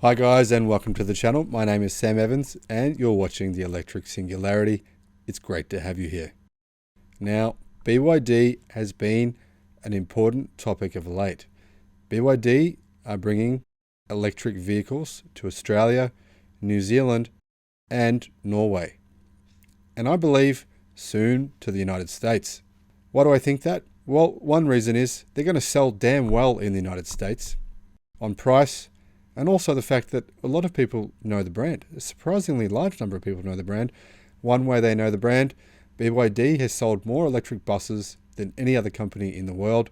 Hi guys and welcome to the channel. My name is Sam Evans and you're watching the Electric Singularity. It's great to have you here. Now, BYD has been an important topic of late. BYD are bringing electric vehicles to Australia, New Zealand and Norway. And I believe soon to the United States. Why do I think that? Well, one reason is they're going to sell damn well in the United States on price, and also the fact that a lot of people know the brand. A surprisingly large number of people know the brand. One way they know the brand, BYD has sold more electric buses than any other company in the world,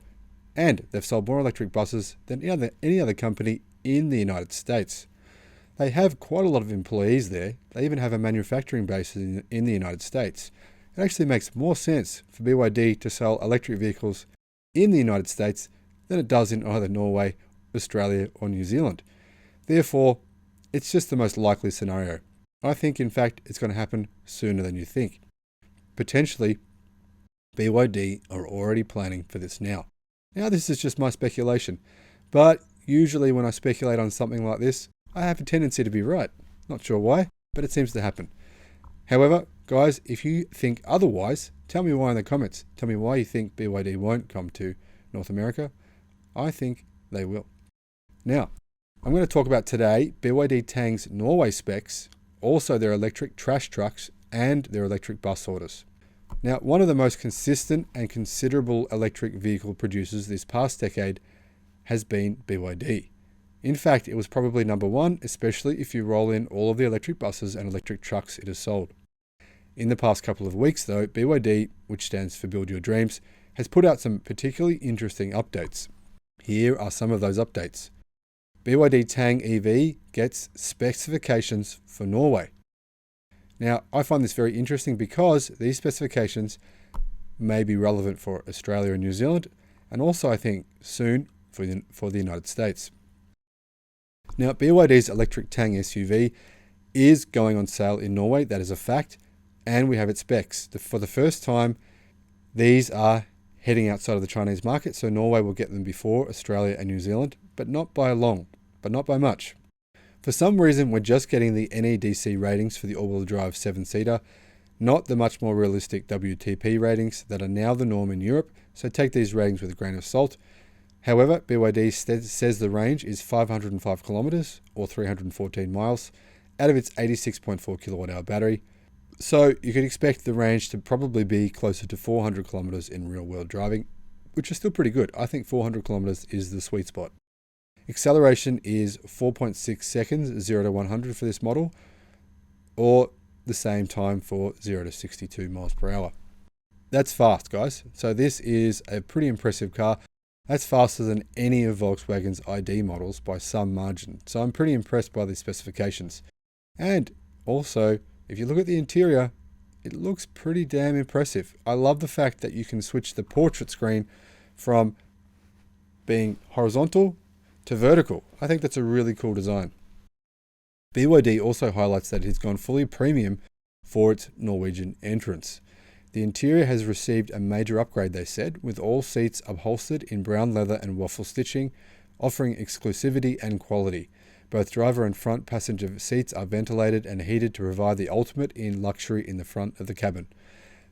and they've sold more electric buses than any other company in the United States. They have quite a lot of employees there. They even have a manufacturing base in the United States. It actually makes more sense for BYD to sell electric vehicles in the United States than it does in either Norway, Australia or New Zealand. Therefore, it's just the most likely scenario. I think, in fact, it's going to happen sooner than you think. Potentially, BYD are already planning for this now. Now, this is just my speculation, but usually when I speculate on something like this, I have a tendency to be right. Not sure why, but it seems to happen. However, guys, if you think otherwise, tell me why in the comments. Tell me why you think BYD won't come to North America. I think they will. Now, I'm going to talk about today BYD Tang's Norway specs, also their electric trash trucks and their electric bus orders. Now, one of the most consistent and considerable electric vehicle producers this past decade has been BYD. In fact, it was probably number one, especially if you roll in all of the electric buses and electric trucks it has sold. In the past couple of weeks though, BYD, which stands for Build Your Dreams, has put out some particularly interesting updates. Here are some of those updates. BYD Tang EV gets specifications for Norway. Now, I find this very interesting because these specifications may be relevant for Australia and New Zealand, and also I think soon for the United States. Now, BYD's electric Tang SUV is going on sale in Norway, that is a fact, and we have its specs. For the first time, these are heading outside of the Chinese market, so Norway will get them before Australia and New Zealand, but not by not by much. For some reason, we're just getting the NEDC ratings for the all-wheel drive 7-seater, not the much more realistic WTP ratings that are now the norm in Europe, so take these ratings with a grain of salt. However, BYD says the range is 505 kilometers or 314 miles out of its 86.4 kilowatt-hour battery. So you could expect the range to probably be closer to 400 kilometers in real-world driving, which is still pretty good. I think 400 kilometers is the sweet spot. Acceleration is 4.6 seconds, 0 to 100 for this model, or the same time for 0 to 62 miles per hour. That's fast, guys. So this is a pretty impressive car. That's faster than any of Volkswagen's ID models by some margin. So I'm pretty impressed by these specifications. And also, if you look at the interior, it looks pretty damn impressive. I love the fact that you can switch the portrait screen from being horizontal to vertical. I think that's a really cool design. BYD also highlights that it has gone fully premium for its Norwegian entrance. The interior has received a major upgrade, they said, with all seats upholstered in brown leather and waffle stitching, offering exclusivity and quality. Both driver and front passenger seats are ventilated and heated to provide the ultimate in luxury in the front of the cabin.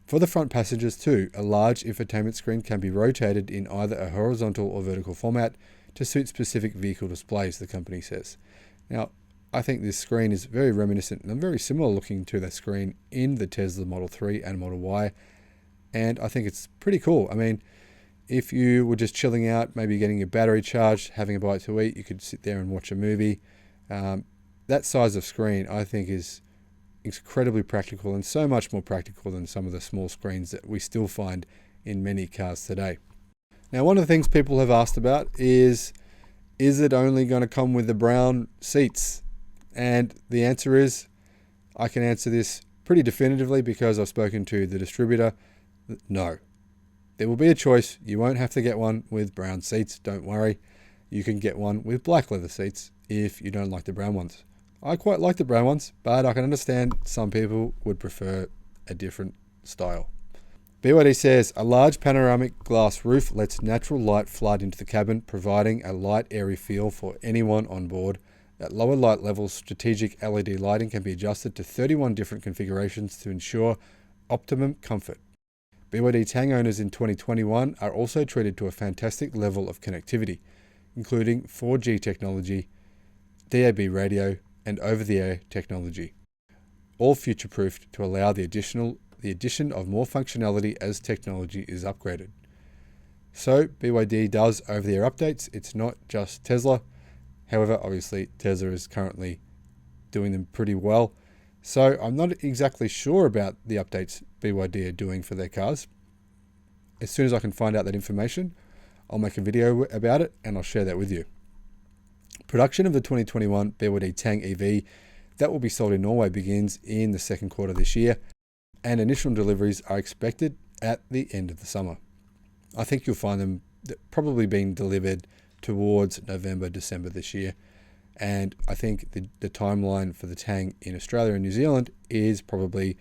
For the front passengers too, a large infotainment screen can be rotated in either a horizontal or vertical format to suit specific vehicle displays, the company says. Now, I think this screen is very reminiscent and very similar looking to the screen in the Tesla Model 3 and Model Y, and I think it's pretty cool. I mean, if you were just chilling out, maybe getting your battery charged, having a bite to eat, you could sit there and watch a movie. That size of screen, I think, is incredibly practical and so much more practical than some of the small screens that we still find in many cars today. Now, one of the things people have asked about is it only going to come with the brown seats? And the answer is, I can answer this pretty definitively because I've spoken to the distributor. No. There will be a choice. You won't have to get one with brown seats, don't worry. You can get one with black leather seats if you don't like the brown ones. I quite like the brown ones, but I can understand some people would prefer a different style. BYD says a large panoramic glass roof lets natural light flood into the cabin, providing a light, airy feel for anyone on board. At lower light levels, strategic LED lighting can be adjusted to 31 different configurations to ensure optimum comfort. BYD Tang owners in 2021 are also treated to a fantastic level of connectivity, including 4G technology, DAB radio, and over-the-air technology, all future-proofed to allow the addition of more functionality as technology is upgraded. So BYD does over-the-air updates. It's not just Tesla. However, obviously Tesla is currently doing them pretty well. So I'm not exactly sure about the updates BYD are doing for their cars. As soon as I can find out that information, I'll make a video about it and I'll share that with you. Production of the 2021 BYD Tang EV that will be sold in Norway begins in the second quarter this year, and initial deliveries are expected at the end of the summer. I think you'll find them probably being delivered towards November, December this year. And I think the timeline for the Tang in Australia and New Zealand is probably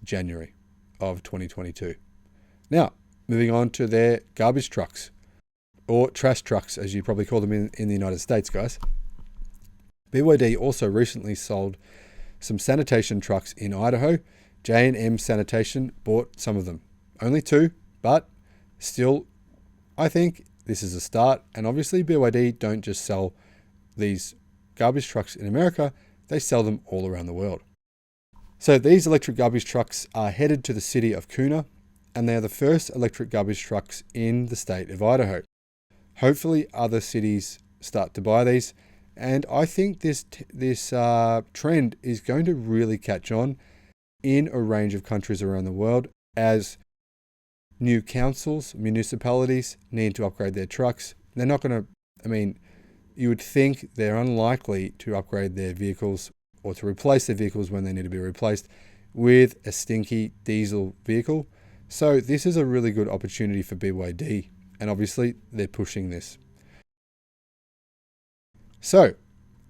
January of 2022. Now, moving on to their garbage trucks, or trash trucks, as you probably call them in the United States, guys. BYD also recently sold some sanitation trucks in Idaho. J&M Sanitation bought some of them. Only 2, but still, I think this is a start. And obviously BYD don't just sell these garbage trucks in America, they sell them all around the world. So these electric garbage trucks are headed to the city of Kuna, and they are the first electric garbage trucks in the state of Idaho. Hopefully other cities start to buy these, and I think this trend is going to really catch on in a range of countries around the world as new councils, municipalities need to upgrade their trucks. They're not going to, you would think they're unlikely to upgrade their vehicles or to replace their vehicles when they need to be replaced with a stinky diesel vehicle. So this is a really good opportunity for BYD, and obviously they're pushing this. So,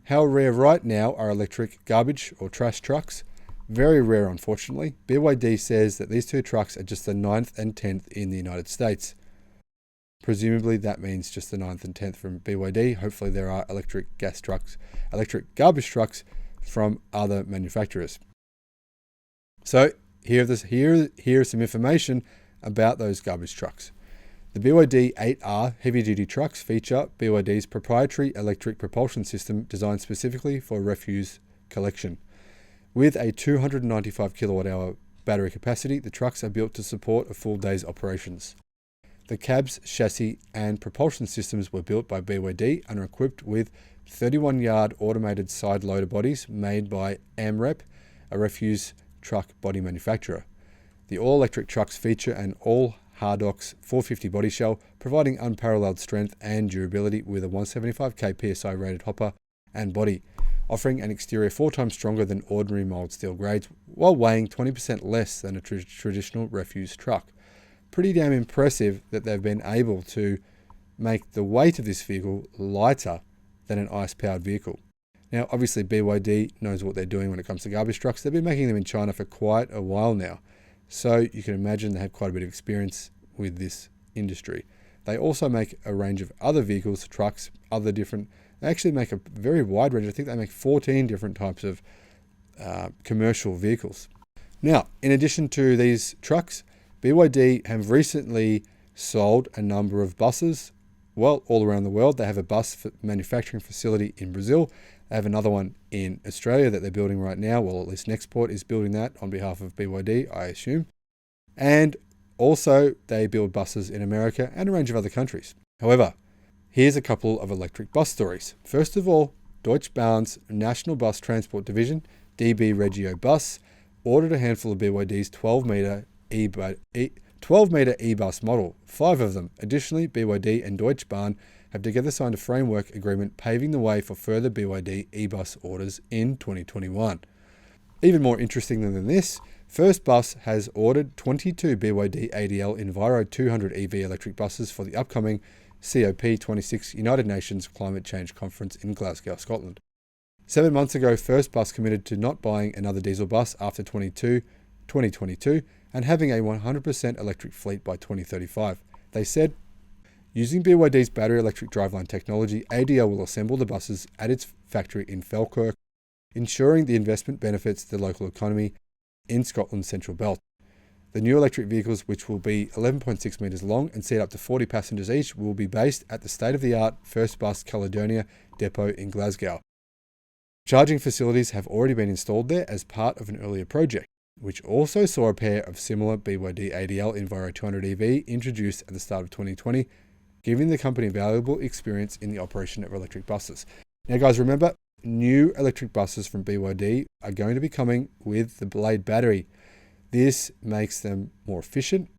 how rare right now are electric garbage or trash trucks? Very rare, unfortunately. BYD says that these 2 trucks are just the 9th and 10th in the United States. Presumably that means just the 9th and 10th from BYD. Hopefully there are electric garbage trucks from other manufacturers. So here is some information about those garbage trucks. The BYD 8R heavy-duty trucks feature BYD's proprietary electric propulsion system designed specifically for refuse collection. With a 295 kilowatt-hour battery capacity, the trucks are built to support a full day's operations. The cabs, chassis, and propulsion systems were built by BYD and are equipped with 31-yard automated side loader bodies made by AmRep, a refuse truck body manufacturer. The all-electric trucks feature an all-Hardox 450 body shell, providing unparalleled strength and durability with a 175k PSI rated hopper and body, offering an exterior 4 times stronger than ordinary mild steel grades while weighing 20% less than a traditional refuse truck. Pretty damn impressive that they've been able to make the weight of this vehicle lighter than an ICE-powered vehicle. Now, obviously, BYD knows what they're doing when it comes to garbage trucks. They've been making them in China for quite a while now. So you can imagine they have quite a bit of experience with this industry. They also make a range of other vehicles, trucks, they actually make a very wide range. I think they make 14 different types of commercial vehicles. Now, in addition to these trucks, BYD have recently sold a number of buses, all around the world. They have a bus manufacturing facility in Brazil. They have another one in Australia that they're building right now. Well, at least Nextport is building that on behalf of BYD, I assume. And also, they build buses in America and a range of other countries. However, here's a couple of electric bus stories. First of all, Deutsche Bahn's National Bus Transport Division, DB Regio Bus, ordered a handful of BYD's 12-meter e-bus model, 5 of them. Additionally, BYD and Deutsche Bahn have together signed a framework agreement paving the way for further BYD e-bus orders in 2021. Even more interesting than this, First Bus has ordered 22 BYD ADL Enviro 200 EV electric buses for the upcoming COP26 United Nations Climate Change Conference in Glasgow, Scotland. 7 months ago, First Bus committed to not buying another diesel bus after 2022 and having a 100% electric fleet by 2035. They said, Using BYD's battery electric driveline technology, ADL will assemble the buses at its factory in Falkirk, ensuring the investment benefits the local economy in Scotland's Central Belt. The new electric vehicles, which will be 11.6 metres long and seat up to 40 passengers each, will be based at the state-of-the-art First Bus Caledonia depot in Glasgow. Charging facilities have already been installed there as part of an earlier project, which also saw a pair of similar BYD ADL Enviro 200 EV introduced at the start of 2020, giving the company valuable experience in the operation of electric buses. Now guys, remember, new electric buses from BYD are going to be coming with the Blade battery. This makes them more efficient.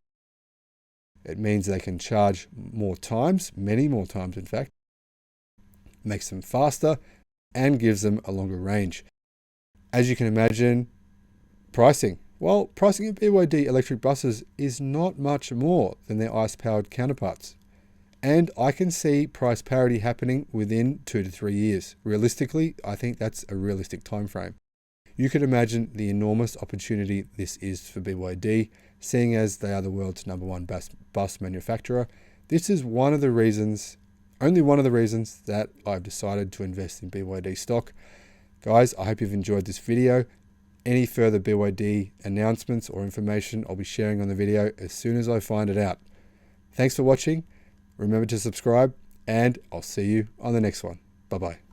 It means they can charge more times, many more times in fact, makes them faster, and gives them a longer range. As you can imagine, pricing. Well, pricing of BYD electric buses is not much more than their ICE-powered counterparts. And I can see price parity happening within 2 to 3 years. Realistically, I think that's a realistic time frame. You could imagine the enormous opportunity this is for BYD, seeing as they are the world's #1 bus manufacturer. This is one of the reasons, only one of the reasons, that I've decided to invest in BYD stock. Guys, I hope you've enjoyed this video. Any further BYD announcements or information I'll be sharing on the video as soon as I find it out. Thanks for watching. Remember to subscribe, and I'll see you on the next one. Bye-bye.